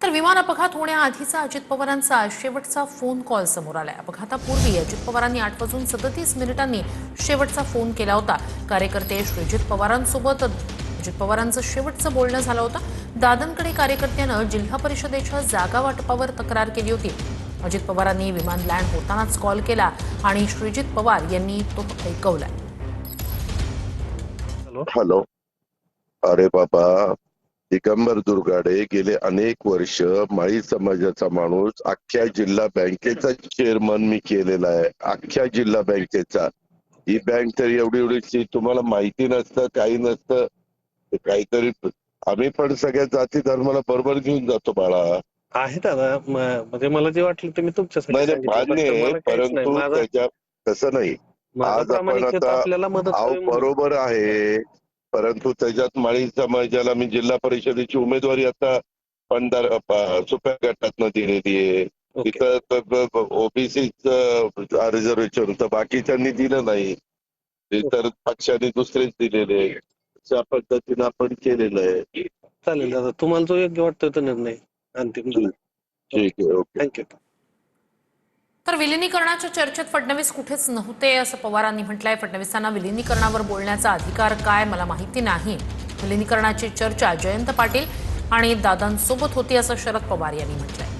तर विमान अपघात होण्याआधीचा अजित पवारांचा शेवटचा फोन कॉल समोर आलाय। अपघातापूर्वी अजित पवारांनी 8:37 शेवटचा फोन केला होता। कार्यकर्ते श्रीजित पवारांसोबत अजित पवारांचं शेवटचं बोलणं झालं होतं। दादनकडे कार्यकर्त्यानं जिल्हा परिषदेच्या जागा वाटपावर तक्रार केली होती। अजित पवारांनी विमान लँड होतानाच कॉल केला आणि श्रीजित पवार यांनी तो ऐकवलाय। हॅलो. अरे बाबा, दिगंबर दुर्गाडे गेले अनेक वर्ष माळी समाजाचा माणूस, अख्ख्या जिल्हा बँकेचा चेअरमन मी केलेला आहे, अख्ख्या जिल्हा बँकेचा। ही बँक तर एवढी तुम्हाला माहिती नसतं, काही नसतं। काहीतरी आम्ही पण सगळ्या जाती धर्माला बरोबर घेऊन जातो बाळा। आहे दादा, म्हणजे मला जे वाटलं ते मी तुमच्यासाठी नाही सांगितलं, मान्य फक्त आहे, मला काहीच नाही। परंतु त्याच्या तसं नाही। माझा आज आपण प्रामाणिकता आता आपल्याला मदत अहो करेल म्हणून. बरोबर आहे, परंतु त्याच्यात माळी समाजाला मी जिल्हा परिषदेची उमेदवारी आता सुप्या गटातनं दिलेली आहे। ओके. तिथं ओबीसीचं रिझर्वेशन होतं, बाकीच्यांनी दिलं नाही, इतर पक्षांनी दुसरेच दिलेले आहे। अशा पद्धतीनं आपण केलेलं आहे। चालेल दादा, तुम्हाला जो योग्य वाटतोय तो निर्णय अंतिम दादा। ठीक आहे, ओके। थँक्यू। तर विलिनीकरणाच्या चर्चेत फडणवीस कुठेच नव्हते असं पवारांनी म्हटलंय। फडणवीसांना विलिनीकरणावर बोलण्याचा अधिकार काय मला माहिती नाही। विलिनीकरणाची चर्चा जयंत पाटील आणि दादांसोबत होती असं शरद पवार यांनी म्हटलंय।